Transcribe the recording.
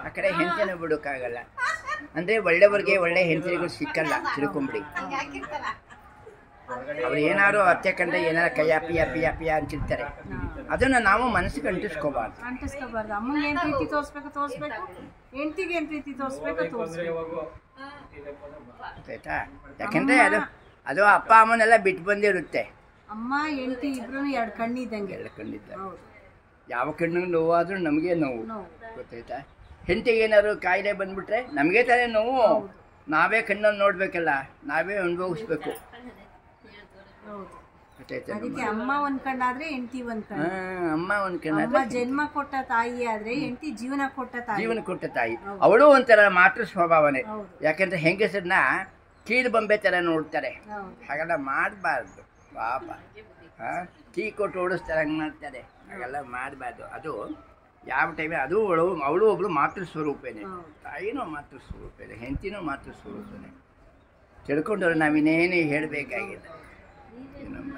ಆ ಕಡೆ ಹೆಂಡತಿನ ಬಿಡೋಕ್ಕಾಗಲ್ಲ. ಅಂದರೆ ಒಳ್ಳೆಯವ್ರಿಗೆ ಒಳ್ಳೆ ಹೆಂಡತಿಗೂ ಸಿಕ್ಕಲ್ಲ, ತಿಳ್ಕೊಂಬಿಡಿ. ಅವ್ರು ಏನಾದ್ರು ಅತ್ತೆ ಕಂಡ್ರೆ ಏನಾರು ಕೈಯ ಪಿಯ ಅಂತಿರ್ತಾರೆ. ಅದನ್ನು ನಾವು ಮನಸ್ಸಿಗೆ ಅಂಟಿಸ್ಕೋಬಾರ್ದು. ಅಮ್ಮಂಗೆ ಏನು ಪ್ರೀತಿ ತೋರಿಸ್ಬೇಕು, ಹೆಂಡತಿಗೆ ಏನು ಪ್ರೀತಿ ತೋರಿಸ್ಬೇಕು. ಆಯ್ತಾ? ಯಾಕೆಂದರೆ ಅದು ಅಪ್ಪ ಅಮ್ಮನೆಲ್ಲ ಬಿಟ್ಟು ಬಂದಿರುತ್ತೆ. ಅಮ್ಮ ಹೆಂಡತಿ ಇಬ್ರು ಎರಡು ಕಣ್ಣಿದ್ದಂಗೆ. ಯಾವ ಕಣ್ಣಿಗೆ ನೋವಾದ್ರೂ ನಮಗೆ ನೋವು, ಗೊತ್ತಾಯ್ತಾ? ಹೆಂಡತಿಗೆ ಏನಾದ್ರು ಕಾಯಿಲೆ ಬಂದ್ಬಿಟ್ರೆ ನಮಗೆ ತಾನೇ ನೋವು. ನಾವೇ ಕಣ್ಣನ್ನು ನೋಡ್ಬೇಕಲ್ಲ, ನಾವೇ ಅನುಭವಿಸ್ಬೇಕು. ಅದಕ್ಕೆ ಅಮ್ಮ ಒಂದ್ ಕಣ್ಣಾದ್ರೆ ಹೆಂಡತಿ ಒಂದ್ ಕಣ್ಣು. ಅಮ್ಮ ಒಂದ್ ಕಣ್ಣಾದ್ರೆ ಜನ್ಮ ಕೊಟ್ಟ ತಾಯಿ ಆದ್ರೆ ಹೆಂಡತಿ ಜೀವನ ಕೊಟ್ಟ ತಾಯಿ. ಅವಳು ಒಂಥರ ಮಾತೃ ಸ್ವಭಾವನೆ. ಯಾಕಂದ್ರೆ ಹೆಂಗಸರನ್ನ ಕೀಲು ಬೊಂಬೆ ತರ ನೋಡ್ತಾರೆ. ಹಾಗೆಲ್ಲ ಮಾಡಬಾರ್ದು ಪಾಪ. ಟೀ ಕೊಟ್ಟು ಓಡಿಸ್ತಾರೆ, ಹಂಗೆ ಮಾಡ್ತಾರೆ. ಹಾಗೆಲ್ಲ ಮಾಡಬಾರ್ದು. ಅದು ಯಾವ ಟೈಮೇ ಅದು ಅವಳು ಒಬ್ಳು ಮಾತೃ ಸ್ವರೂಪೇನೆ. ತಾಯಿನೂ ಮಾತೃ ಸ್ವರೂಪೇನೆ, ಹೆಂಡತಿನೂ ಮಾತೃ ಸ್ವರೂಪೇನೆ. ತಿಳ್ಕೊಂಡವ್ರು ನಾವಿನ್ನೇನು ಹೇಳಬೇಕಾಗಿಲ್ಲ. ಏನಮ್ಮ